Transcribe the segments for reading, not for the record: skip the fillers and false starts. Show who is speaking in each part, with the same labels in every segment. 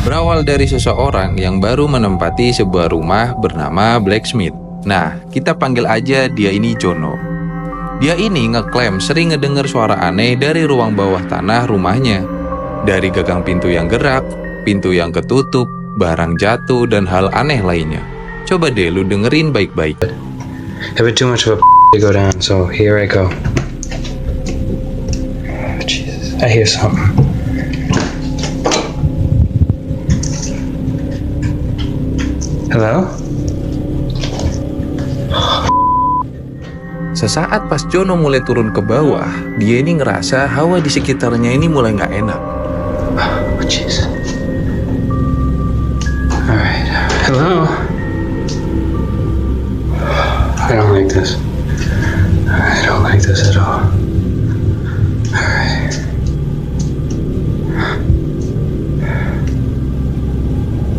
Speaker 1: Berawal dari seseorang yang baru menempati sebuah rumah bernama Blacksmith. Nah, kita panggil aja dia ini Jono. Dia ini ngeklaim sering ngedengar suara aneh dari ruang bawah tanah rumahnya. Dari gagang pintu yang gerak, pintu yang ketutup, barang jatuh, dan hal aneh lainnya. Coba deh lu dengerin baik-baik.
Speaker 2: Have it too much of a to go down, so here I go. Oh, Jesus, I hear something. Hello?
Speaker 1: Sesaat pas Jono mulai turun ke bawah, dia ini ngerasa hawa di sekitarnya ini mulai nggak enak.
Speaker 2: Oh, jeez. Alright. Hello? I don't like this. I don't like this at all. Alright.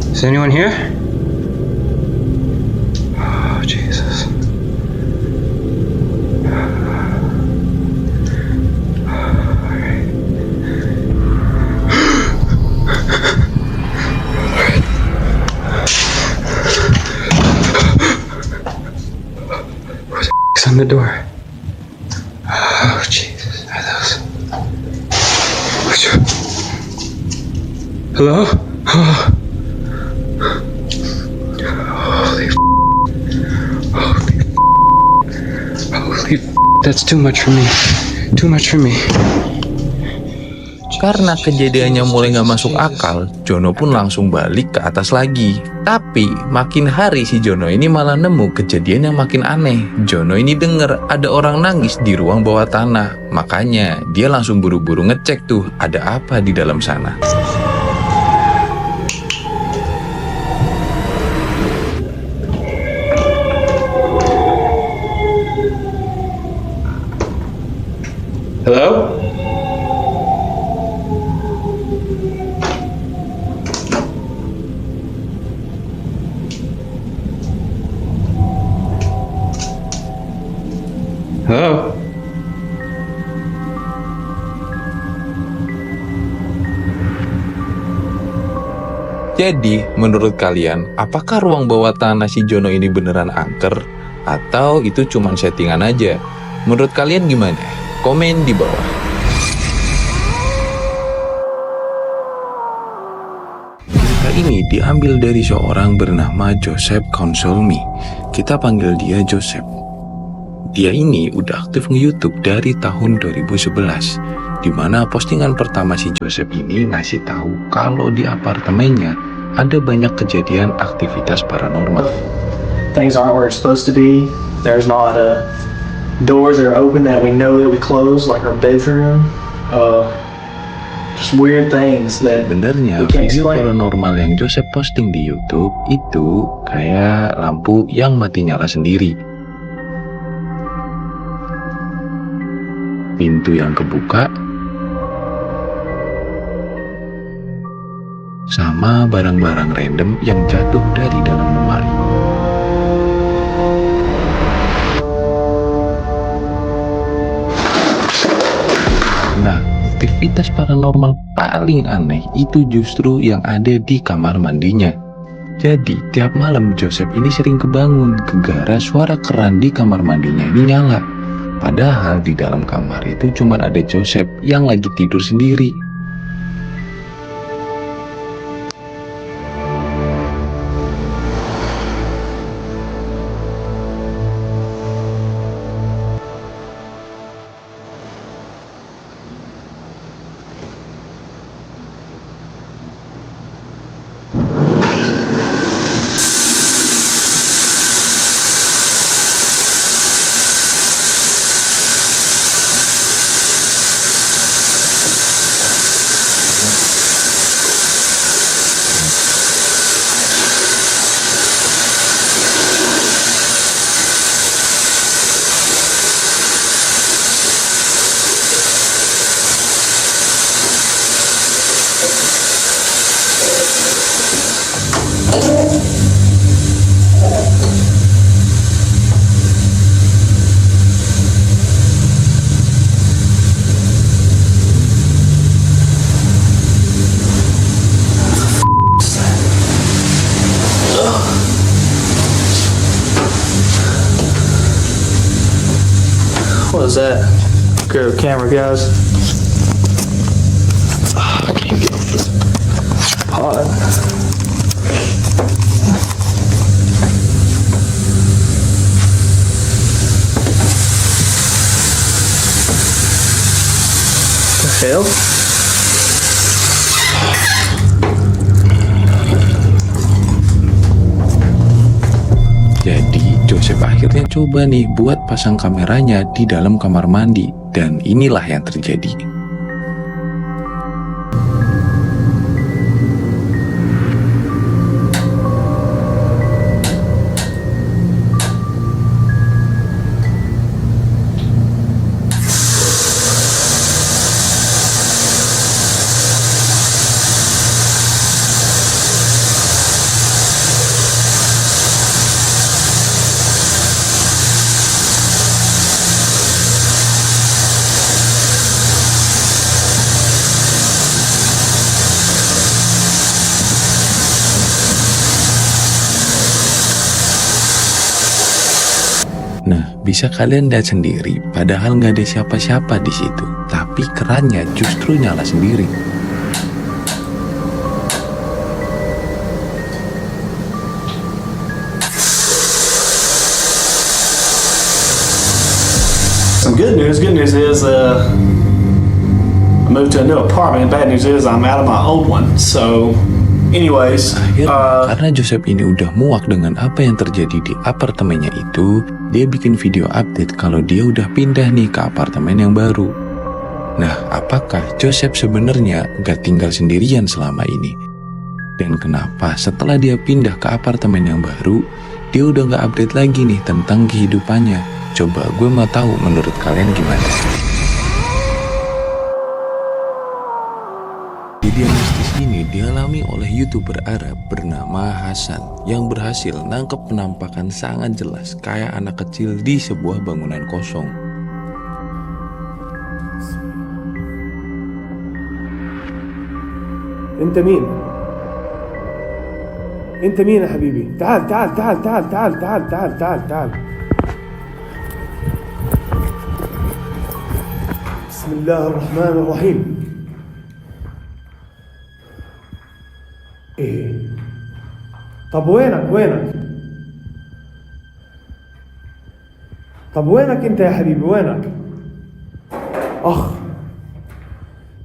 Speaker 2: Is anyone here? Oh, Jesus. On the door. Oh, Jesus. Are those... Hello? Oh. Holy that's too much for me. Too much for me.
Speaker 1: Karena kejadiannya mulai nggak masuk akal, Jono pun langsung balik ke atas lagi. Tapi makin hari si Jono ini malah nemu kejadian yang makin aneh. Jono ini denger ada orang nangis di ruang bawah tanah. Makanya dia langsung buru-buru ngecek tuh ada apa di dalam sana.
Speaker 2: Hello? Hello?
Speaker 1: Jadi, menurut kalian, apakah ruang bawah tanah si Jono ini beneran angker? Atau itu cuma settingan aja? Menurut kalian gimana? Komen di bawah. Cerita ini diambil dari seorang bernama Joseph Consolmi. Kita panggil dia Joseph. Dia ini udah aktif nge-YouTube dari tahun 2011, di mana postingan pertama si Joseph ini ngasih tahu kalau di apartemennya ada banyak kejadian aktivitas paranormal.
Speaker 3: Things aren't where it's supposed to be. There's not doors that are open that we know that we close, like our bedroom. Just weird things that
Speaker 1: Sebenarnya
Speaker 3: we can't
Speaker 1: video
Speaker 3: explain.
Speaker 1: paranormal yang Joseph posting di YouTube itu kayak lampu yang mati nyala sendiri, pintu yang kebuka, sama barang-barang random yang jatuh dari dalam lemari. Nah, aktivitas paranormal paling aneh itu justru yang ada di kamar mandinya. Jadi, tiap malam Joseph ini sering kebangun gegara suara keran di kamar mandinya ini nyala. Padahal di dalam kamar itu cuma ada Joseph yang lagi tidur sendiri.
Speaker 3: What is that? Grab the camera, guys. I can't get off this pod. The hell?
Speaker 1: Jadi Joseph akhirnya coba nih buat pasang kameranya di dalam kamar mandi. Dan inilah yang terjadi. Nah, bisa kalian lihat sendiri, padahal nggak ada siapa-siapa di situ, tapi kerannya justru nyala sendiri.
Speaker 4: Some good news. Good news is I moved to a new apartment. Bad news is I'm out of my old one. So, anyways,
Speaker 1: Akhirnya, karena Joseph ini udah muak dengan apa yang terjadi di apartemennya itu, dia bikin video update kalau dia udah pindah nih ke apartemen yang baru. Nah, apakah Joseph sebenarnya gak tinggal sendirian selama ini? Dan kenapa setelah dia pindah ke apartemen yang baru, dia udah gak update lagi nih tentang kehidupannya? Coba gue mau tahu menurut kalian gimana? Kejadian mistis ini dialami oleh YouTuber Arab bernama Hasan yang berhasil nangkep penampakan sangat jelas kayak anak kecil di sebuah bangunan kosong.
Speaker 5: انت مين؟ انت مين يا حبيبي؟ تعال تعال تعال تعال تعال تعال تعال تعال تعال. بسم الله الرحمن الرحيم. ايه؟ طب وينك؟ طب وينك انت يا حبيبي وينك؟ اخ.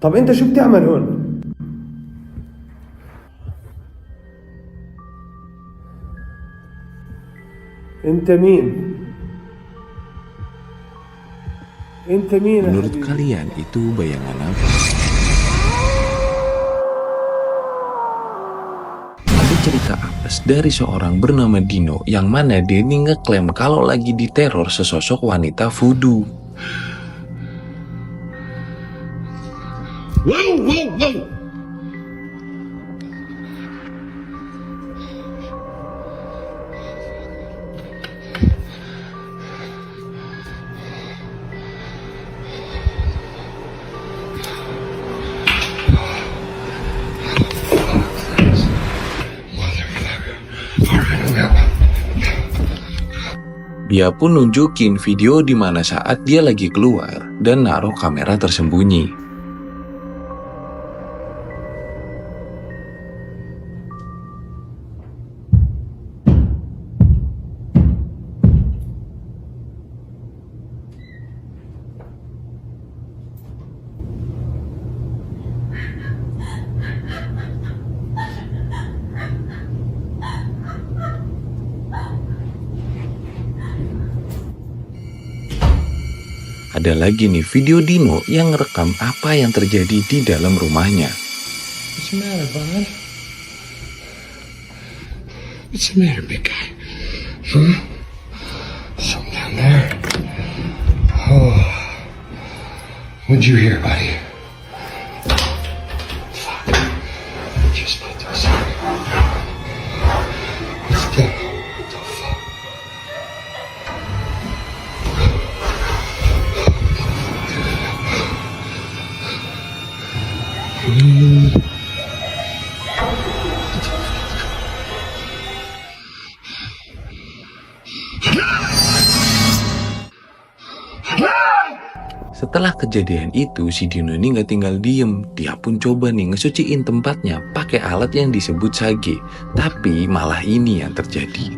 Speaker 5: طب انت شو بتعمل هون؟ انت مين؟ انت مين يا
Speaker 1: Menurut
Speaker 5: حبيبي؟
Speaker 1: kalian itu bayangan apa? Ada cerita apes dari seorang bernama Dino yang mana dia ini ngeklaim kalau lagi diteror sesosok wanita voodoo. Dia pun nunjukin video di mana saat dia lagi keluar dan naruh kamera tersembunyi. Ada lagi nih video Dino yang ngerekam apa yang terjadi di dalam rumahnya.
Speaker 2: What's the matter, bud? What's the matter, big guy? Something down there? Oh. What'd you hear, buddy? Fuck. Just put this on. What's that? What the fuck?
Speaker 1: Setelah kejadian itu, si Dino ini nggak tinggal diem. Dia pun coba nih ngesuciin tempatnya pakai alat yang disebut sage. Tapi malah ini yang terjadi.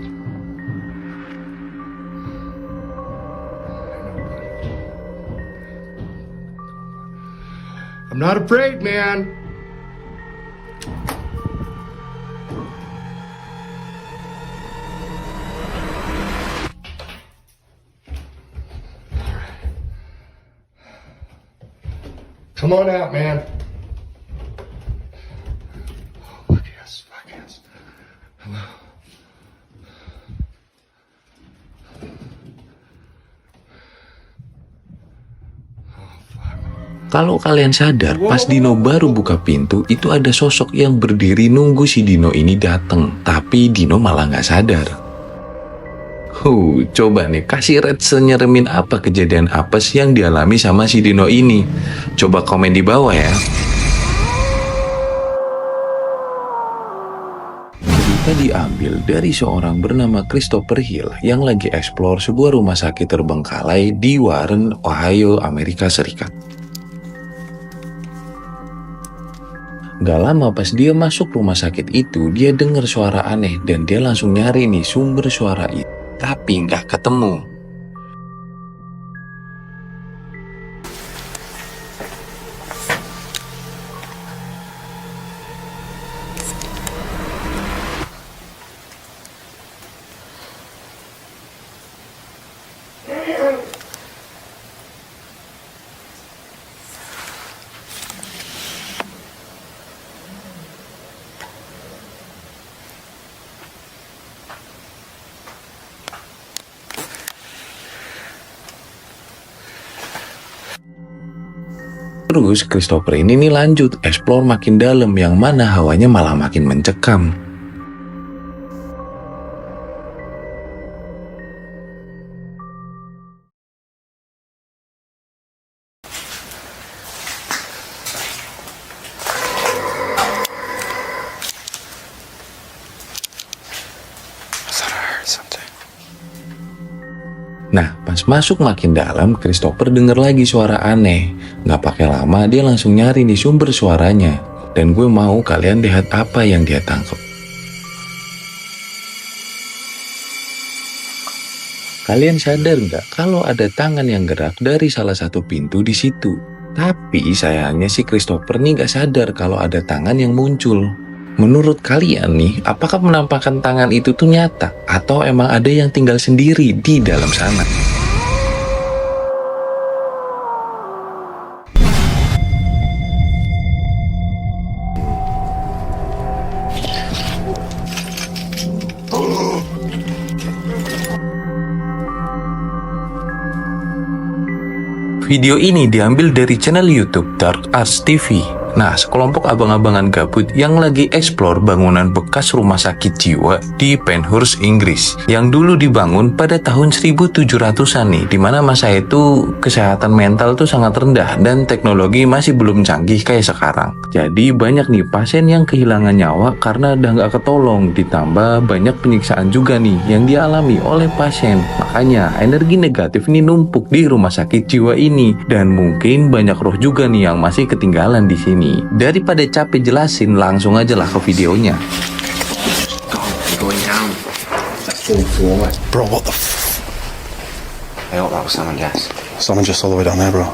Speaker 6: I'm not afraid, man. Come on out, man. Oh, fuck yes, fuck yes. Hello.
Speaker 1: Kalau kalian sadar, pas Dino baru buka pintu, itu ada sosok yang berdiri nunggu si Dino ini datang. Tapi Dino malah nggak sadar. Coba nih, kasih red senyeremin apa kejadian apes yang dialami sama si Dino ini. Coba komen di bawah ya. Cerita diambil dari seorang bernama Christopher Hill yang lagi eksplor sebuah rumah sakit terbengkalai di Warren, Ohio, Amerika Serikat. Gak lama pas dia masuk rumah sakit itu, dia dengar suara aneh dan dia langsung nyari nih sumber suara itu. Tapi gak ketemu. Terus Christopher ini nih lanjut explore makin dalam, yang mana hawanya malah makin mencekam. Nah, pas masuk makin dalam, Christopher denger lagi suara aneh. Nggak pakai lama, dia langsung nyari nih sumber suaranya. Dan gue mau kalian lihat apa yang dia tangkap. Kalian sadar nggak kalau ada tangan yang gerak dari salah satu pintu di situ? Tapi sayangnya si Christopher nih nggak sadar kalau ada tangan yang muncul. Menurut kalian nih, apakah penampakan tangan itu tuh nyata? Atau emang ada yang tinggal sendiri di dalam sana? Video ini diambil dari channel YouTube Dark Arts TV. Nah, sekelompok abang-abangan gabut yang lagi eksplor bangunan bekas rumah sakit jiwa di Penhurst, Inggris, yang dulu dibangun pada tahun 1700-an nih, dimana masa itu kesehatan mental tuh sangat rendah dan teknologi masih belum canggih kayak sekarang. Jadi banyak nih pasien yang kehilangan nyawa karena udah nggak ketolong, ditambah banyak penyiksaan juga nih yang dialami oleh pasien. Makanya energi negatif ini numpuk di rumah sakit jiwa ini, dan mungkin banyak roh juga nih yang masih ketinggalan di sini. Daripada capek jelasin, langsung aja lah ke videonya.
Speaker 6: Bro, what the
Speaker 7: I hope that was salmon gas.
Speaker 6: Someone just all the way down there, bro.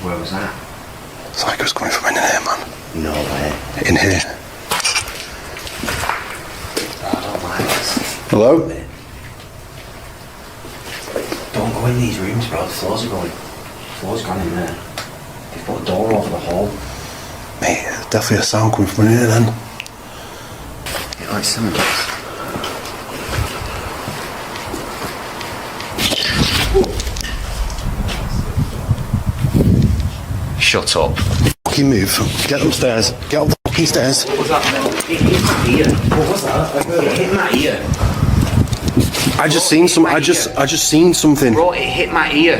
Speaker 7: Where was that?
Speaker 6: It's like it was coming from in here, man.
Speaker 7: No way.
Speaker 6: In here.
Speaker 7: I don't like this.
Speaker 6: Hello?
Speaker 7: Don't go in these rooms, bro. The floors are going. The floor's gone in there. They've put a door over the hall.
Speaker 6: Mate, there's definitely a sound coming from in here then.
Speaker 7: Yeah, like salmon gas. Shut up.
Speaker 6: Fucking move. Get upstairs. Get up the fucking stairs.
Speaker 7: What was that? It hit my ear. What was that? It hit my ear.
Speaker 6: I just seen something.
Speaker 7: Bro, it hit my ear.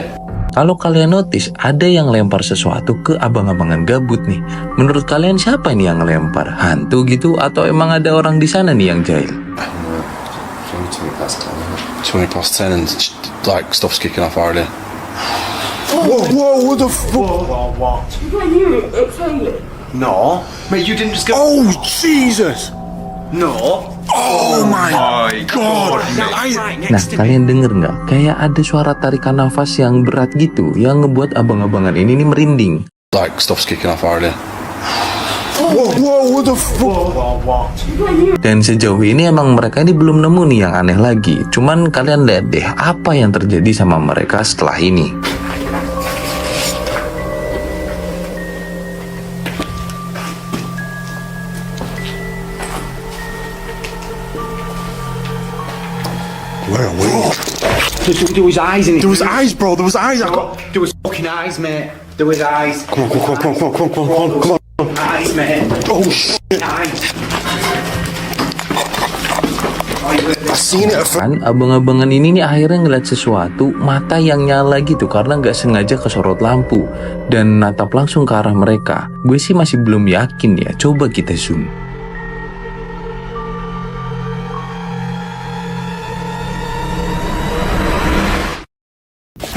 Speaker 1: Kalau kalian notice, ada yang lempar sesuatu ke abang-abangan gabut nih. Menurut kalian siapa nih yang lempar? Hantu gitu? Atau emang ada orang di sana nih yang jahil?
Speaker 6: 20 past 10 and like stuff's kicking off already. Whoa, what the fuck?
Speaker 4: What?
Speaker 7: No. Mate, you didn't just go.
Speaker 6: Oh, Jesus!
Speaker 7: No.
Speaker 6: Oh my God!
Speaker 1: Nah, kalian denger nggak? Kayak ada suara tarikan nafas yang berat gitu, yang ngebuat abang-abangan ini nih merinding.
Speaker 6: Like, stuff's kicking off already. Whoa, what the fuck?
Speaker 4: What?
Speaker 1: Dan sejauh ini emang mereka ini belum nemu nih yang aneh lagi. Cuman kalian lihat deh apa yang terjadi sama mereka setelah ini.
Speaker 6: Where are we?
Speaker 7: There was eyes in it.
Speaker 6: There was eyes, bro. There was eyes.
Speaker 7: There was fucking eyes, mate. There was eyes.
Speaker 6: Come on.
Speaker 7: Eyes, mate.
Speaker 6: Oh, shit.
Speaker 7: Eyes.
Speaker 6: I seen it.
Speaker 1: Kan abang-abangan ini nih akhirnya ngeliat sesuatu, mata yang nyala gitu karena nggak sengaja kesorot lampu dan natap langsung ke arah mereka. Gue sih masih belum yakin ya. Coba kita zoom.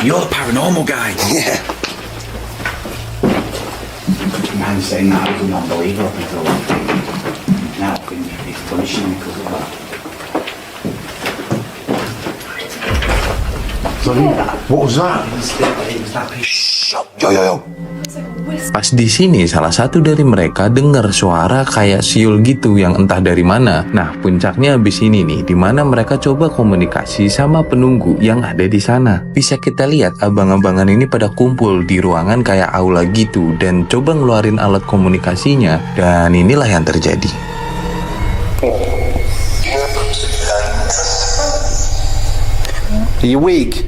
Speaker 7: You're the paranormal guy.
Speaker 6: Yeah.
Speaker 7: Man saying that I was a non-believer up until now. I think he's punishing me because of that.
Speaker 6: What was that?
Speaker 7: It was that picture.
Speaker 6: Yo.
Speaker 1: Pas di sini salah satu dari mereka dengar suara kayak siul gitu yang entah dari mana. Nah, puncaknya habis ini nih, dimana mereka coba komunikasi sama penunggu yang ada di sana. Bisa kita lihat abang-abangan ini pada kumpul di ruangan kayak aula gitu dan coba ngeluarin alat komunikasinya. Dan inilah yang terjadi.
Speaker 6: Are you weak?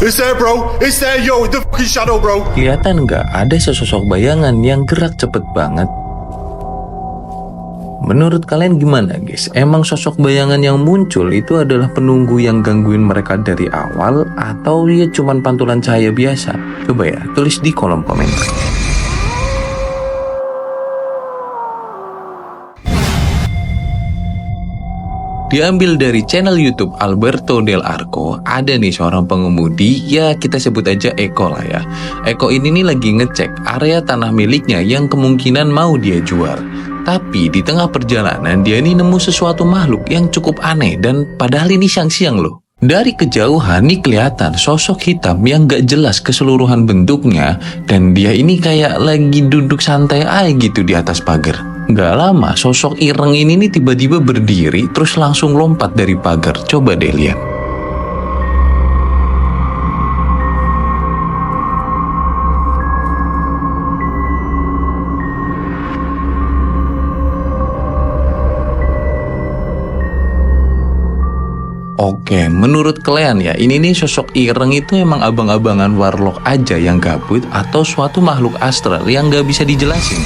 Speaker 6: It's there, bro. It's there, yo. The fucking shadow, bro.
Speaker 1: Kelihatan nggak ada sesosok bayangan yang gerak cepet banget? Menurut kalian gimana guys? Emang sosok bayangan yang muncul itu adalah penunggu yang gangguin mereka dari awal atau dia cuman pantulan cahaya biasa? Coba ya, tulis di kolom komentar. Diambil dari channel YouTube Alberto Del Arco, ada nih seorang pengemudi, ya kita sebut aja Eko lah ya. Eko ini nih lagi ngecek area tanah miliknya yang kemungkinan mau dia jual. Tapi di tengah perjalanan dia nih nemu sesuatu makhluk yang cukup aneh dan padahal ini siang-siang loh. Dari kejauhan nih kelihatan sosok hitam yang gak jelas keseluruhan bentuknya dan dia ini kayak lagi duduk santai aja gitu di atas pagar. Gak lama sosok ireng ini nih tiba-tiba berdiri terus langsung lompat dari pagar. Coba deh lihat. Oke, menurut kalian ya, ini nih sosok ireng itu emang abang-abangan warlock aja yang gabut atau suatu makhluk astral yang gak bisa dijelasin?